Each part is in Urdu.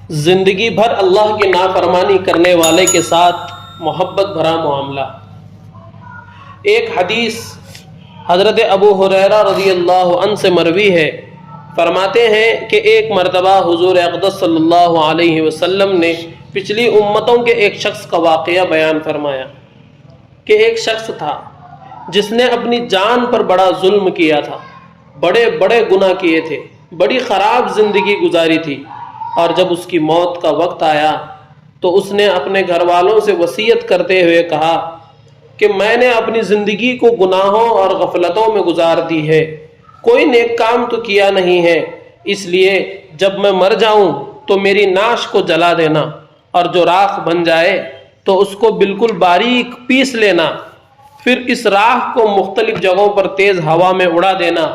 زندگی بھر اللہ کی نافرمانی کرنے والے کے ساتھ محبت بھرا معاملہ۔ ایک حدیث حضرت ابو ہریرہ رضی اللہ عنہ سے مروی ہے، فرماتے ہیں کہ ایک مرتبہ حضور اقدس صلی اللہ علیہ وسلم نے پچھلی امتوں کے ایک شخص کا واقعہ بیان فرمایا کہ ایک شخص تھا جس نے اپنی جان پر بڑا ظلم کیا تھا، بڑے بڑے گناہ کیے تھے، بڑی خراب زندگی گزاری تھی، اور جب اس کی موت کا وقت آیا تو اس نے اپنے گھر والوں سے وصیت کرتے ہوئے کہا کہ میں نے اپنی زندگی کو گناہوں اور غفلتوں میں گزار دی ہے، کوئی نیک کام تو کیا نہیں ہے، اس لیے جب میں مر جاؤں تو میری نعش کو جلا دینا، اور جو راکھ بن جائے تو اس کو بالکل باریک پیس لینا، پھر اس راکھ کو مختلف جگہوں پر تیز ہوا میں اڑا دینا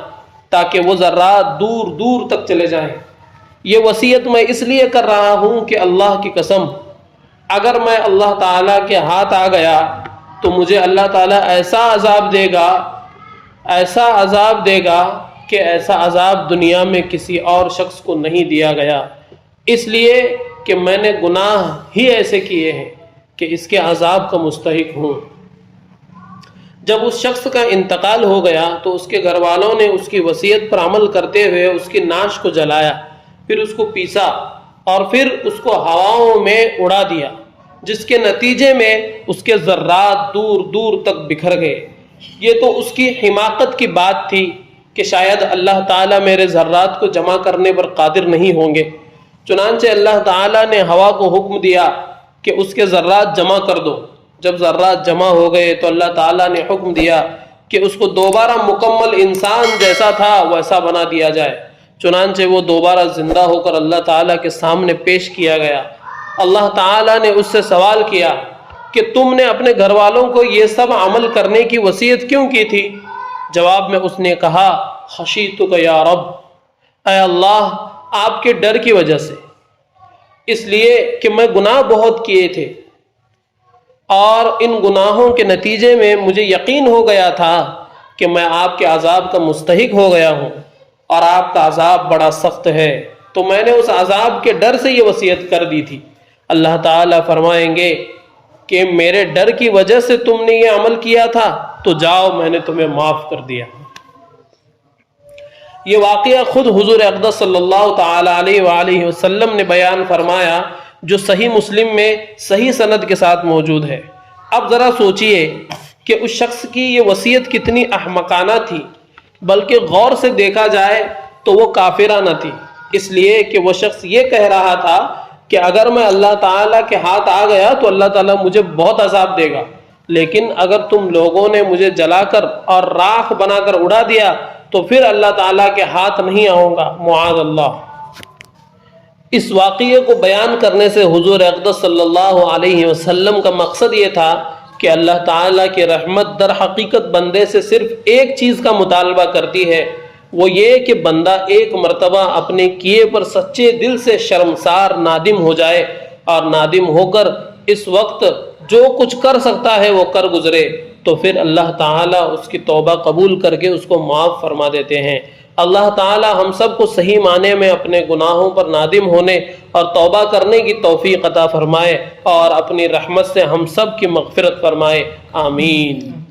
تاکہ وہ ذرات دور دور تک چلے جائیں۔ یہ وصیت میں اس لیے کر رہا ہوں کہ اللہ کی قسم، اگر میں اللہ تعالیٰ کے ہاتھ آ گیا تو مجھے اللہ تعالیٰ ایسا عذاب دے گا کہ ایسا عذاب دنیا میں کسی اور شخص کو نہیں دیا گیا، اس لیے کہ میں نے گناہ ہی ایسے کیے ہیں کہ اس کے عذاب کا مستحق ہوں۔ جب اس شخص کا انتقال ہو گیا تو اس کے گھر والوں نے اس کی وصیت پر عمل کرتے ہوئے اس کی نعش کو جلایا، پھر اس کو پیسا اور پھر اس کو ہواؤں میں اڑا دیا، جس کے نتیجے میں اس کے ذرات دور دور تک بکھر گئے۔ یہ تو اس کی حماقت کی بات تھی کہ شاید اللہ تعالیٰ میرے ذرات کو جمع کرنے پر قادر نہیں ہوں گے، چنانچہ اللہ تعالیٰ نے ہوا کو حکم دیا کہ اس کے ذرات جمع کر دو۔ جب ذرات جمع ہو گئے تو اللہ تعالیٰ نے حکم دیا کہ اس کو دوبارہ مکمل انسان جیسا تھا ویسا بنا دیا جائے، چنانچہ وہ دوبارہ زندہ ہو کر اللہ تعالیٰ کے سامنے پیش کیا گیا۔ اللہ تعالیٰ نے اس سے سوال کیا کہ تم نے اپنے گھر والوں کو یہ سب عمل کرنے کی وصیت کیوں کی تھی؟ جواب میں اس نے کہا، خشیتک یا رب، اے اللہ آپ کے ڈر کی وجہ سے، اس لیے کہ میں گناہ بہت کیے تھے اور ان گناہوں کے نتیجے میں مجھے یقین ہو گیا تھا کہ میں آپ کے عذاب کا مستحق ہو گیا ہوں، اور آپ کا عذاب بڑا سخت ہے، تو میں نے اس عذاب کے ڈر سے یہ وصیت کر دی تھی۔ اللہ تعالیٰ فرمائیں گے کہ میرے ڈر کی وجہ سے تم نے یہ عمل کیا تھا، تو جاؤ میں نے تمہیں معاف کر دیا۔ یہ واقعہ خود حضور اقدس صلی اللہ تعالی علیہ وآلہ وسلم نے بیان فرمایا، جو صحیح مسلم میں صحیح سند کے ساتھ موجود ہے۔ اب ذرا سوچئے کہ اس شخص کی یہ وصیت کتنی احمقانہ تھی، بلکہ غور سے دیکھا جائے تو وہ کافرانہ تھی، اس لیے کہ وہ شخص یہ کہہ رہا تھا کہ اگر میں اللہ تعالیٰ کے ہاتھ آ گیا تو اللہ تعالیٰ مجھے بہت عذاب دے گا، لیکن اگر تم لوگوں نے مجھے جلا کر اور راکھ بنا کر اڑا دیا تو پھر اللہ تعالیٰ کے ہاتھ نہیں آؤں گا، معاذ اللہ۔ اس واقعے کو بیان کرنے سے حضور اقدس صلی اللہ علیہ وسلم کا مقصد یہ تھا کہ اللہ تعالیٰ کی رحمت در حقیقت بندے سے صرف ایک چیز کا مطالبہ کرتی ہے، وہ یہ کہ بندہ ایک مرتبہ اپنے کیے پر سچے دل سے شرمسار نادم ہو جائے، اور نادم ہو کر اس وقت جو کچھ کر سکتا ہے وہ کر گزرے، تو پھر اللہ تعالیٰ اس کی توبہ قبول کر کے اس کو معاف فرما دیتے ہیں۔ اللہ تعالیٰ ہم سب کو صحیح معنی میں اپنے گناہوں پر نادم ہونے اور توبہ کرنے کی توفیق عطا فرمائے، اور اپنی رحمت سے ہم سب کی مغفرت فرمائے، آمین۔